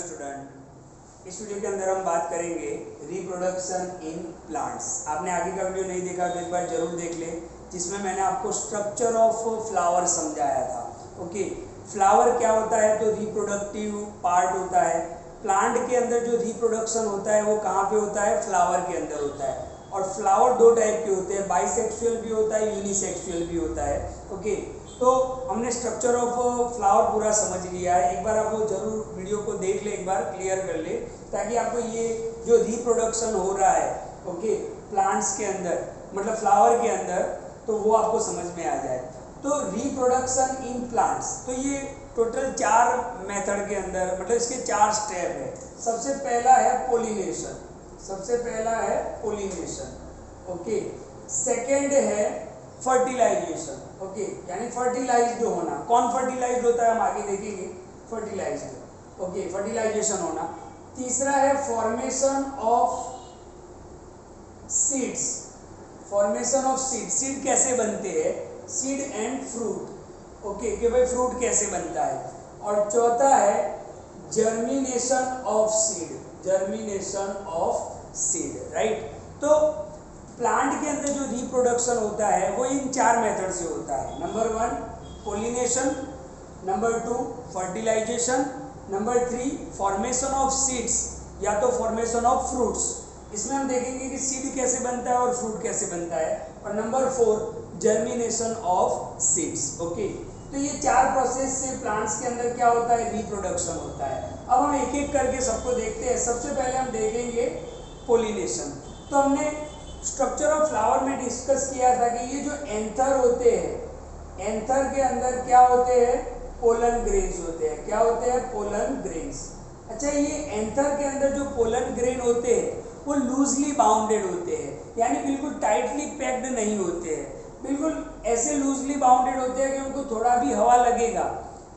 Student, इस video के अंदर हम बात करेंगे रिप्रोडक्शन इन प्लांट्स। आपने आगे का वीडियो नहीं देखा तो एक बार जरूर देख ले, जिसमें मैंने आपको स्ट्रक्चर ऑफ फ्लावर समझाया था। ओके, फ्लावर क्या होता है तो रिप्रोडक्टिव पार्ट होता है। प्लांट के अंदर जो रिप्रोडक्शन होता है वो कहाँ पे होता है? फ्लावर के अंदर होता है। और फ्लावर दो टाइप के होते हैं, बाइसेक्सुअल भी होता है, यूनिसेक्सुअल भी होता है। ओके, तो हमने स्ट्रक्चर ऑफ फ्लावर पूरा समझ लिया है। एक बार आप वो जरूर वीडियो को देख ले, एक बार क्लियर कर ले, ताकि आपको ये जो रिप्रोडक्शन हो रहा है ओके प्लांट्स के अंदर, मतलब फ्लावर के अंदर, तो वो आपको समझ में आ जाए। तो रिप्रोडक्शन इन प्लांट्स, तो ये टोटल 4 मेथड के अंदर, मतलब इसके 4 स्टेप है। सबसे पहला है पोलिनेशन, सबसे पहला है पोलिनेशन। ओके, सेकेंड है फर्टिलाइजेशन। ओके, यानी फर्टिलाइज्ड होना। कौन फर्टिलाइज्ड होता है हम आगे देखेंगे। फर्टिलाइज्ड, ओके, फर्टिलाइजेशन होना। तीसरा है formation of seeds, formation of seed, seed कैसे बनते हैं, सीड एंड फ्रूट। ओके, कि भाई फ्रूट कैसे बनता है। और चौथा है germination of seed, germination of seed, right. तो प्लांट के अंदर जो रिप्रोडक्शन होता है वो इन 4 मेथड से होता है। Number 1 pollination, number 2 fertilisation, number 3 formation of seeds या तो फॉर्मेशन ऑफ फ्रूट्स। इसमें हम देखेंगे कि सीड कैसे बनता है और फ्रूट कैसे बनता है। और number 4 germination of seeds. Okay, तो ये 4 प्रोसेस से प्लांट्स के अंदर क्या होता है? रिप्रोडक्शन होता है। अब हम एक एक करके सबको देखते हैं। सबसे पहले हम देखेंगे पोलिनेशन। तो हमने स्ट्रक्चर ऑफ फ्लावर में डिस्कस किया था कि ये जो एंथर होते हैं, एंथर के अंदर क्या होते हैं? पोलन ग्रेन्स होते हैं। क्या होते हैं? Pollen grains. अच्छा, ये एंथर के अंदर जो पोलन ग्रेन होते हैं वो लूजली बाउंडेड होते हैं, यानी बिल्कुल टाइटली पैक्ड नहीं होते हैं। बिल्कुल ऐसे लूजली बाउंडेड होते हैं कि उनको थोड़ा भी हवा लगेगा,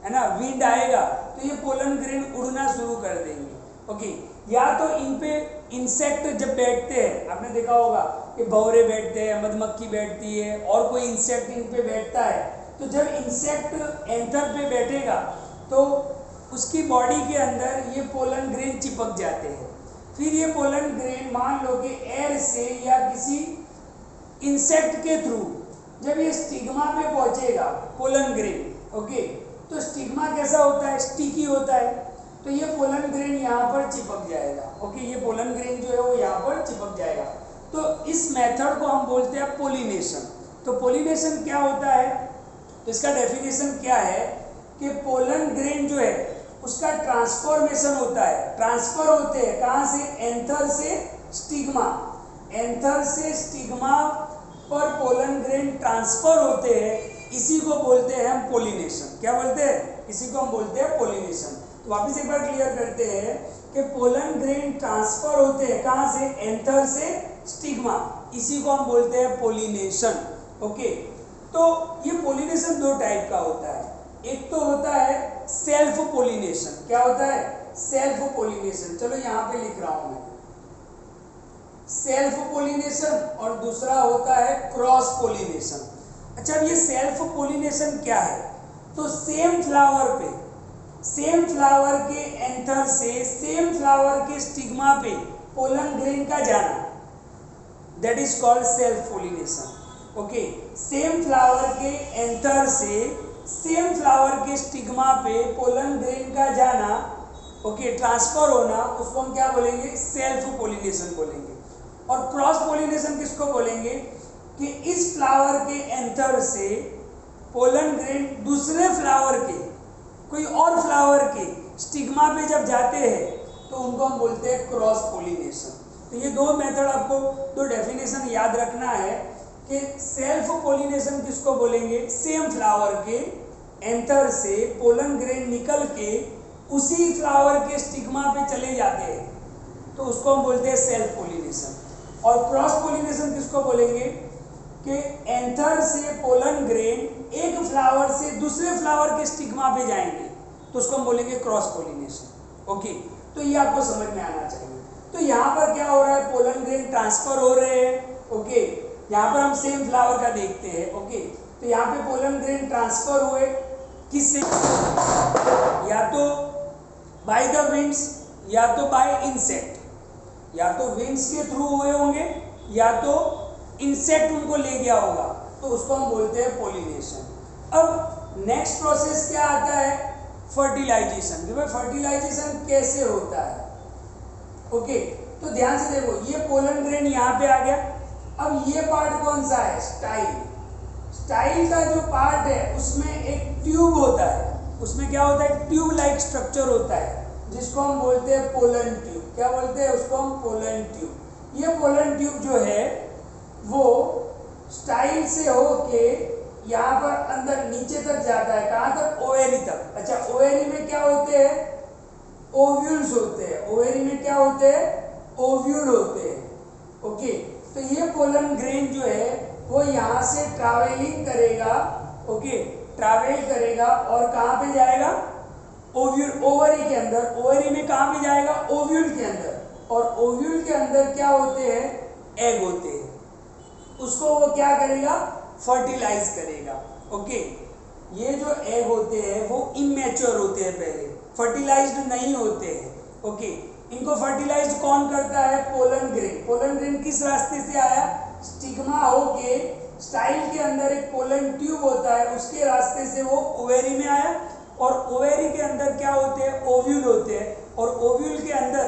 है ना, विंड आएगा तो ये पोलन ग्रेन उड़ना शुरू कर देंगे। ओके, या तो इन पे इंसेक्ट जब बैठते हैं, आपने देखा होगा कि भंवरे बैठते हैं, मधुमक्खी बैठती है, और कोई इंसेक्ट इन पे बैठता है, तो जब इंसेक्ट एंथर पे बैठेगा तो उसकी बॉडी के अंदर ये पोलन ग्रेन चिपक जाते हैं। फिर ये पोलन ग्रेन मान लो कि एयर से या किसी इंसेक्ट के थ्रू जब ये स्टिग्मा पे पहुंचेगा पोलन ग्रेन, ओके, तो स्टिग्मा कैसा होता है? स्टिकी होता है। तो ये पोलन ग्रेन यहाँ पर चिपक जाएगा। ओके, ये पोलन ग्रेन जो है वो यहाँ पर चिपक जाएगा। तो इस मेथड को हम बोलते हैं पोलिनेशन। तो पोलिनेशन क्या होता है? तो इसका डेफिनेशन क्या है कि पोलन ग्रेन जो है उसका ट्रांसफॉर्मेशन होता है, ट्रांसफर होते हैं कहाँ से? एंथर से स्टिग्मा, एंथर से स्टिग्मा पर पोलन ग्रेन ट्रांसफर होते हैं। इसी को बोलते हैं हम पोलिनेशन। क्या बोलते हैं? इसी को हम बोलते हैं पोलिनेशन। तो वापस एक बार क्लियर करते हैं कि पोलन ग्रेन ट्रांसफर होते हैं कहाँ से? एंथर से स्टिग्मा, इसी को हम बोलते हैं पोलिनेशन। ओके, तो ये पोलिनेशन 2 टाइप का होता है। एक तो होता है सेल्फ पोलिनेशन। क्या होता है? Self pollination. चलो यहाँ पे लिख रहा हूं मैं, सेल्फ पोलिनेशन, और दूसरा होता है क्रॉस पोलिनेशन। अच्छा, अब ये सेल्फ पोलिनेशन क्या है? तो सेम फ्लावर पे, सेम फ्लावर के एंथर से सेम फ्लावर के स्टिग्मा पे पोलन ग्रेन का जाना, that is called self pollination. Okay, same flower के एंथर से सेम फ्लावर के स्टिग्मा पे पोलन ग्रेन का जाना, ओके, ट्रांसफर होना, उसको हम क्या बोलेंगे? सेल्फ पोलिनेशन बोलेंगे। और क्रॉस पोलिनेशन किसको बोलेंगे? कि इस फ्लावर के एंथर से पोलन ग्रेन दूसरे फ्लावर के, कोई और फ्लावर के स्टिग्मा पे जब जाते हैं तो उनको हम बोलते हैं क्रॉस पोलिनेशन। तो ये 2 मेथड, आपको 2 डेफिनेशन याद रखना है कि सेल्फ पोलिनेशन किसको बोलेंगे? सेम फ्लावर के एंथर से पोलन ग्रेन निकल के उसी फ्लावर के स्टिग्मा पे चले जाते हैं तो उसको हम बोलते हैं सेल्फ पोलिनेशन। और क्रॉस पोलिनेशन किसको बोलेंगे? कि एंथर से पोलन ग्रेन एक फ्लावर से दूसरे फ्लावर के स्टिग्मा पे जाएंगे तो उसको हम बोलेंगे क्रॉस पोलिनेशन। ओके, तो ये आपको समझ में आना चाहिए। तो यहाँ पर क्या हो रहा है? पोलन ग्रेन ट्रांसफर हो रहे हैं। ओके, यहाँ पर हम सेम फ्लावर का देखते हैं। ओके, तो यहाँ पे पोलन ग्रेन ट्रांसफर हुए किससे? या तो बाय द विंड्स, या तो बाय इंसेक्ट, या तो विंड्स के थ्रू हुए होंगे या तो इंसेक्ट उनको ले गया होगा, तो उसको हम बोलते हैं पोलिनेशन। अब नेक्स्ट प्रोसेस क्या आता है, फर्टिलाइजेशन। कि भाई फर्टिलाइजेशन कैसे होता है। ओके, तो ध्यान से देखो, ये पोलन ग्रेन यहाँ पे आ गया। अब ये पार्ट कौन सा है, स्टाइल। स्टाइल का जो पार्ट है उसमें एक ट्यूब होता है, उसमें क्या होता है, ट्यूब लाइक स्ट्रक्चर होता है, जिसको हम बोलते हैं पोलन ट्यूब। क्या बोलते हैं उसको हम, पोलन ट्यूब। ये पोलन ट्यूब जो है वो स्टाइल से होके यहाँ पर अंदर नीचे तक जाता है, कहाँ तक, ओवेरी तक। अच्छा, ओवेरी में क्या होते हैं, ओव्यूल्स होते हैं। ओवेरी में क्या होते हैं, ओव्यूल होते हैं। ओके, तो ये पोलन ग्रेन जो है वो यहाँ से ट्रैवलिंग करेगा। ओके, ट्रैवल करेगा और कहाँ पे जाएगा, ओव्यूल, ओवरी के अंदर। ओवरी में कहाँ पे जाएगा, ओव्यूल के अंदर। और ओव्यूल के अंदर क्या होते हैं, एग होते हैं। उसको वो क्या करेगा, फर्टिलाइज करेगा। ओके, ये जो एग होते हैं वो इमेच्योर होते हैं, पहले फर्टिलाइज्ड नहीं होते हैं। ओके, इनको फर्टिलाइज कौन करता है, पोलन ग्रेन। पोलन ग्रेन किस रास्ते से आया, स्टिग्मा होके स्टाइल के अंदर एक पोलन ट्यूब होता है, उसके रास्ते से वो ओवेरी में आया। और ओवेरी के अंदर क्या होते हैं, ओव्यूल होते हैं। और ओव्यूल के अंदर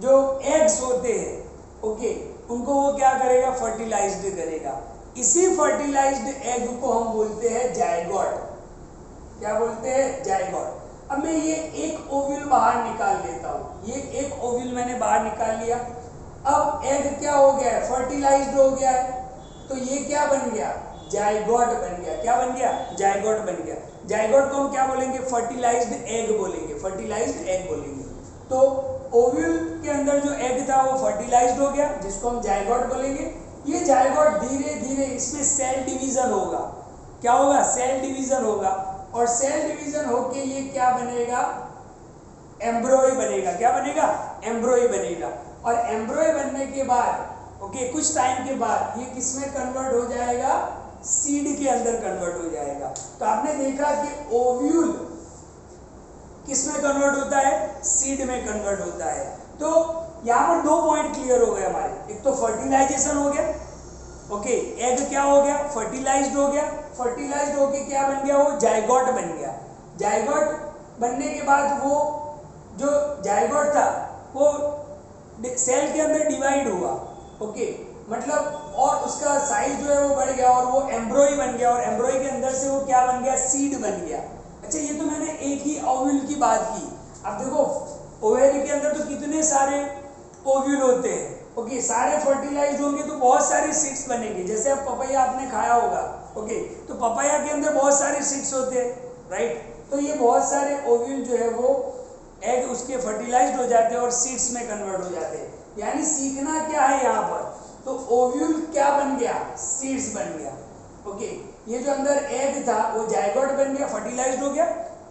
जो एग्स होते हैं, ओके, उनको वो क्या करेगा, फर्टिलाइज्ड करेगा। इसी फर्टिलाइज्ड एग को हम बोलते हैं जायगोट। क्या बोलते हैं, जायगोट। अब मैं ये एक ओव्यूल बाहर निकाल लेता हूँ, ये एक ओव्यूल मैंने बाहर निकाल लिया। अब एग क्या हो गया है, फर्टिलाइज्ड हो गया है, तो ये क्या बन गया, जायगोट बन गया। क्या बन गया, जायगोट बन गया। जायगोट को हम क्या बोलेंगे, फर्टिलाइज्ड एग बोलेंगे, फर्टिलाइज्ड एग बोलेंगे। तो ओव्यूल के अंदर जो एग था वो फर्टिलाइज्ड हो गया, जिसको हम जायगोट बोलेंगे। ये जायगोट धीरे धीरे इसमें सेल डिवीजन होगा। क्या होगा, सेल डिवीजन होगा। और सेल डिवीजन होके ये क्या बनेगा, एम्ब्रॉय बनेगा। क्या बनेगा, एम्ब्रॉय बनेगा। और एम्ब्रॉय बनने के बाद ओके, कुछ टाइम के बाद ये किसमें कन्वर्ट हो जाएगा, सीड के अंदर कन्वर्ट हो जाएगा। तो आपने देखा कि ओव्यूल किसमें कन्वर्ट होता है, सीड में कन्वर्ट होता है। तो यहाँ पर दो पॉइंट क्लियर हो गए हमारे। एक तो फर्टिलाइजेशन हो गया, ओके, एग क्या हो गया, फर्टिलाइज्ड हो गया। फर्टिलाइज्ड होके क्या बन गया, वो जायगोट बन गया। जायगोट बनने के बाद वो जो जायगोट था वो सेल के अंदर डिवाइड हुआ। ओके, मतलब और उसका साइज जो है वो बढ़ गया और वो एम्ब्रॉय बन गया। और एम्ब्रॉय के अंदर से वो क्या बन गया, सीड बन गया। अच्छा, ये तो मैंने एक ही ओव्यूल की बात की। अब देखो, ओवेरी के अंदर तो कितने सारे ओव्यूल होते हैं। ओके, सारे फर्टिलाइज्ड होंगे तो बहुत सारे सीड्स बनेंगे। जैसे अब पपाया आपने खाया होगा, ओके, तो पपाया के अंदर बहुत सारे सीड्स होते हैं, राइट। तो ये बहुत सारे ओव्यूल जो है वो एग उसके फर्टिलाइज्ड हो जाते हैं और सीड्स में कन्वर्ट हो जाते हैं। यानी सीखना क्या है यहाँ पर, तो ओव्यूल क्या बन गया, सीड्स बन गया। ओके, ये जो अंदर एग था वो जायगोट बन गया, फर्टिलाइज्ड हो गया,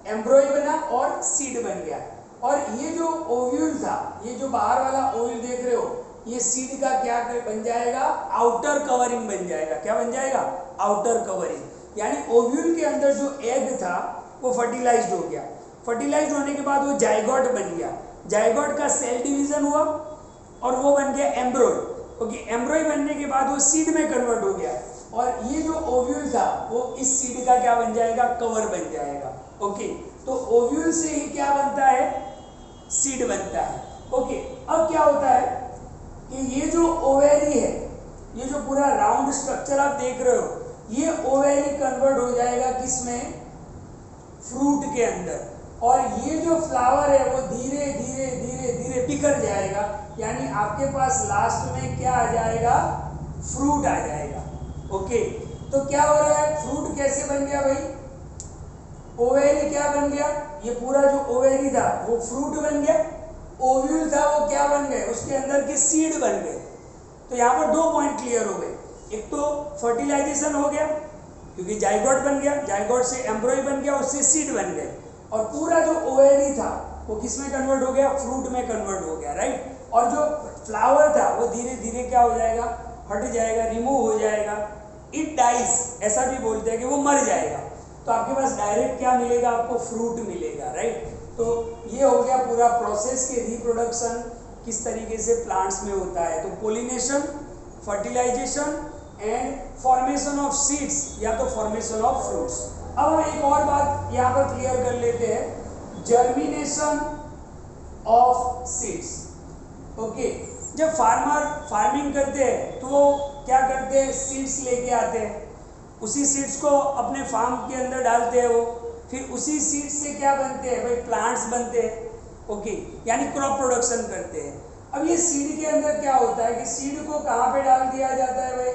एम्ब्रॉय बना और सीड बन गया। और ये जो ओव्यूल था, ये जो बाहर वाला ओव्यूल देख रहे हो, ये सीड का क्या बन जाएगा, आउटर कवरिंग बन जाएगा। क्या बन जाएगा, आउटर कवरिंग। यानी ओव्यूल के अंदर जो एग था वो फर्टिलाइज्ड हो गया। फर्टिलाइज्ड होने के बाद वो जायगोट बन गया। जायगोट का सेल डिवीजन हुआ और वो बन गया एम्ब्रॉय। ओके, एम्ब्रॉय बनने के बाद वो सीड में कन्वर्ट हो गया। और ये जो ओव्यूल था वो इस सीड का क्या बन जाएगा, कवर बन जाएगा। ओके, तो ओव्यूल से ही क्या बनता है, सीड बनता है। ओके, अब क्या होता है कि ये जो ओवेरी है, ये जो पूरा राउंड स्ट्रक्चर आप देख रहे हो, ये ओवेरी कन्वर्ट हो जाएगा किसमें, फ्रूट के अंदर। और ये जो फ्लावर है वो धीरे धीरे धीरे धीरे बिखर जाएगा। यानी आपके पास लास्ट में क्या आ जाएगा, फ्रूट आ जाएगा। ओके, तो क्या हो रहा है, फ्रूट कैसे बन गया भाई, ओवेरी क्या बन गया, ये पूरा जो ओवेरी था वो फ्रूट बन गया। ओव्यूल था वो क्या बन गए, उसके अंदर के सीड बन गए। तो यहाँ पर दो पॉइंट क्लियर हो गए। एक तो फर्टिलाइजेशन हो गया क्योंकि जायगोट बन गया, जायगोट से एम्ब्रॉय बन गया, उससे सीड बन गए। और पूरा जो ओवेरी था वो किस में कन्वर्ट हो गया, फ्रूट में कन्वर्ट हो गया, राइट। और जो फ्लावर था वो धीरे धीरे क्या हो जाएगा, हट जाएगा, रिमूव हो जाएगा। इट डाइज, ऐसा भी बोलते हैं कि वो मर जाएगा। तो आपके पास डायरेक्ट क्या मिलेगा, आपको फ्रूट मिलेगा, राइट। तो ये हो गया पूरा प्रोसेस के रिप्रोडक्शन किस तरीके से प्लांट्स में होता है। तो pollination, fertilisation and formation of seeds या तो फॉर्मेशन ऑफ फ्रूट्स। अब हम एक और बात यहाँ पर क्लियर कर लेते हैं, जर्मिनेशन ऑफ सीड्स। ओके, जब फार्मर फार्मिंग करते हैं तो वो क्या करते हैं, सीड्स लेके आते हैं, उसी सीड्स को अपने फार्म के अंदर डालते हैं, वो फिर उसी सीड्स से क्या बनते हैं भाई, प्लांट्स बनते हैं। ओके, यानी क्रॉप प्रोडक्शन करते हैं। अब ये सीड के अंदर क्या होता है कि सीड को कहाँ पे डाल दिया जाता है भाई,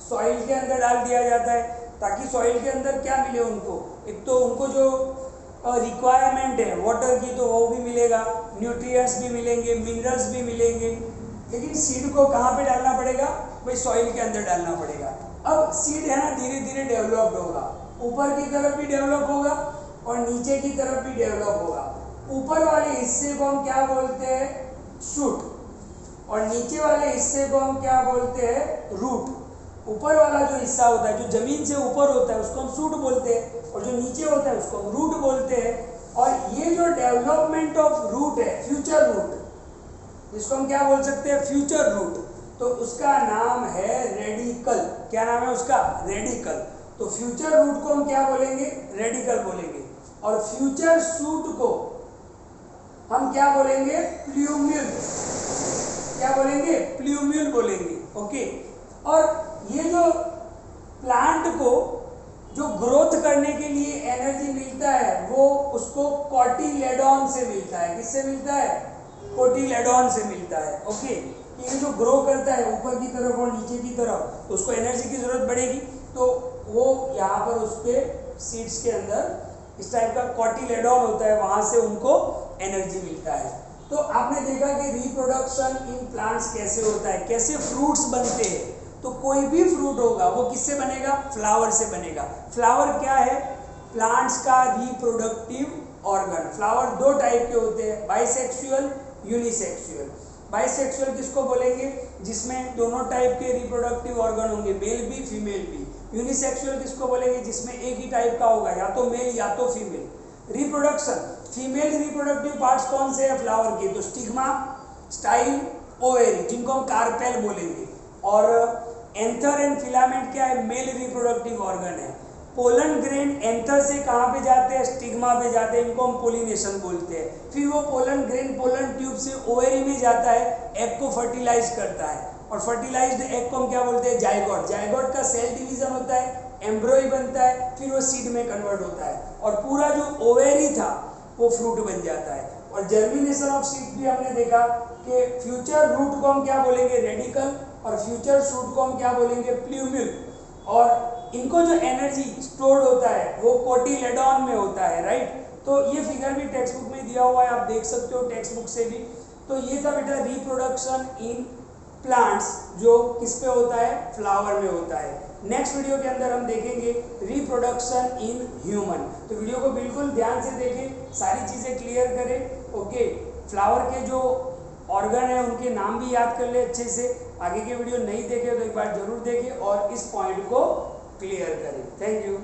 सॉइल के अंदर डाल दिया जाता है, ताकि सॉइल के अंदर क्या मिले उनको, एक तो उनको जो रिक्वायरमेंट है वाटर की तो वो भी मिलेगा, न्यूट्रिएंट्स भी मिलेंगे, मिनरल्स भी मिलेंगे। लेकिन सीड को कहाँ पे डालना पड़ेगा भाई, सॉइल के अंदर डालना पड़ेगा। अब सीड है ना धीरे धीरे डेवलप्ड होगा, ऊपर की तरफ भी डेवलप होगा और नीचे की तरफ भी डेवलप होगा। ऊपर वाले हिस्से को हम क्या बोलते हैं, शूट, और नीचे वाले हिस्से को हम क्या बोलते हैं, रूट। ऊपर वाला जो हिस्सा होता है, जो जमीन से ऊपर होता है, उसको हम शूट बोलते हैं, और जो नीचे होता है उसको हम रूट बोलते हैं। और ये जो डेवलपमेंट ऑफ रूट है, फ्यूचर रूट, जिसको हम क्या बोल सकते हैं, फ्यूचर रूट, तो उसका नाम है रेडिकल। क्या नाम है उसका, रेडिकल। तो फ्यूचर रूट को हम क्या बोलेंगे, रेडिकल बोलेंगे, और फ्यूचर शूट को हम क्या बोलेंगे, प्ल्यूम्यूल। क्या बोलेंगे, प्ल्यूम्यूल बोलेंगे। ओके, और ये जो प्लांट को जो ग्रोथ करने के लिए एनर्जी मिलता है वो उसको कोटिलेडॉन से मिलता है। किससे मिलता है, कोटिलेडॉन से मिलता है। ओके, ये जो ग्रो करता है ऊपर की तरफ और नीचे की तरफ, तो उसको एनर्जी की जरूरत पड़ेगी, तो वो यहाँ पर उसके सीड्स के अंदर इस टाइप का कोटिलेडॉन होता है, वहां से उनको एनर्जी मिलता है। तो आपने देखा कि रिप्रोडक्शन इन प्लांट्स कैसे होता है, कैसे फ्रूट्स बनते हैं। तो कोई भी फ्रूट होगा वो किससे बनेगा, फ्लावर से बनेगा। फ्लावर क्या है, प्लांट्स का रिप्रोडक्टिव ऑर्गन। फ्लावर दो टाइप के होते हैं, बाइसेक्सुअल, यूनिसेक्सुअल। बाइसेक्सुअल किसको बोलेंगे, जिसमें दोनों टाइप के रिप्रोडक्टिव ऑर्गन होंगे, मेल भी फीमेल भी। यूनिसेक्सुअल किसको बोलेंगे, जिसमें एक ही टाइप का होगा, या तो मेल या तो female. Reproduction, female reproductive parts कौन से हैं फ्लावर के, तो स्टिग्मा, स्टाइल, ओवेरी, जिनको हम कार्पेल बोलेंगे। और एंथर एंड फिलामेंट क्या है, मेल रिप्रोडक्टिव ऑर्गन है। पोलन ग्रेन एंथर से कहाँ पे जाते हैं, स्टिग्मा पे जाते हैं, इनको हम पोलिनेशन बोलते हैं। फिर वो पोलन ग्रेन पोलन ट्यूब से ओवेरी में जाता है, एग को फर्टिलाइज करता है, और फर्टिलाइज्ड एग को हम क्या बोलते हैं, जाइगोट। जाइगोट का सेल डिवीजन होता है, एम्ब्रॉय बनता है, फिर वो सीड में कन्वर्ट होता है, और पूरा जो ओवेरी था वो फ्रूट बन जाता है। और जर्मिनेशन ऑफ सीड भी हमने देखा कि फ्यूचर रूट को हम क्या बोलेंगे, रेडिकल, और फ्यूचर शूट को हम क्या बोलेंगे, प्ल्यूम्यूल। और इनको जो एनर्जी स्टोर्ड होता है वो कोटिलेडॉन में होता है, राइट। तो ये फिगर भी टेक्स्ट बुक में दिया हुआ है, आप देख सकते हो टेक्स्ट बुक से भी। तो ये था बेटा रिप्रोडक्शन इन प्लांट्स, जो किस पे होता है, फ्लावर में होता है। नेक्स्ट वीडियो के अंदर हम देखेंगे रिप्रोडक्शन इन ह्यूमन। तो वीडियो को बिल्कुल ध्यान से देखें, सारी चीज़ें क्लियर करें। ओके, फ्लावर के जो ऑर्गन है उनके नाम भी याद कर ले अच्छे से। आगे के वीडियो नहीं देखे तो एक बार जरूर देखें और इस पॉइंट को क्लियर करें। Thank you.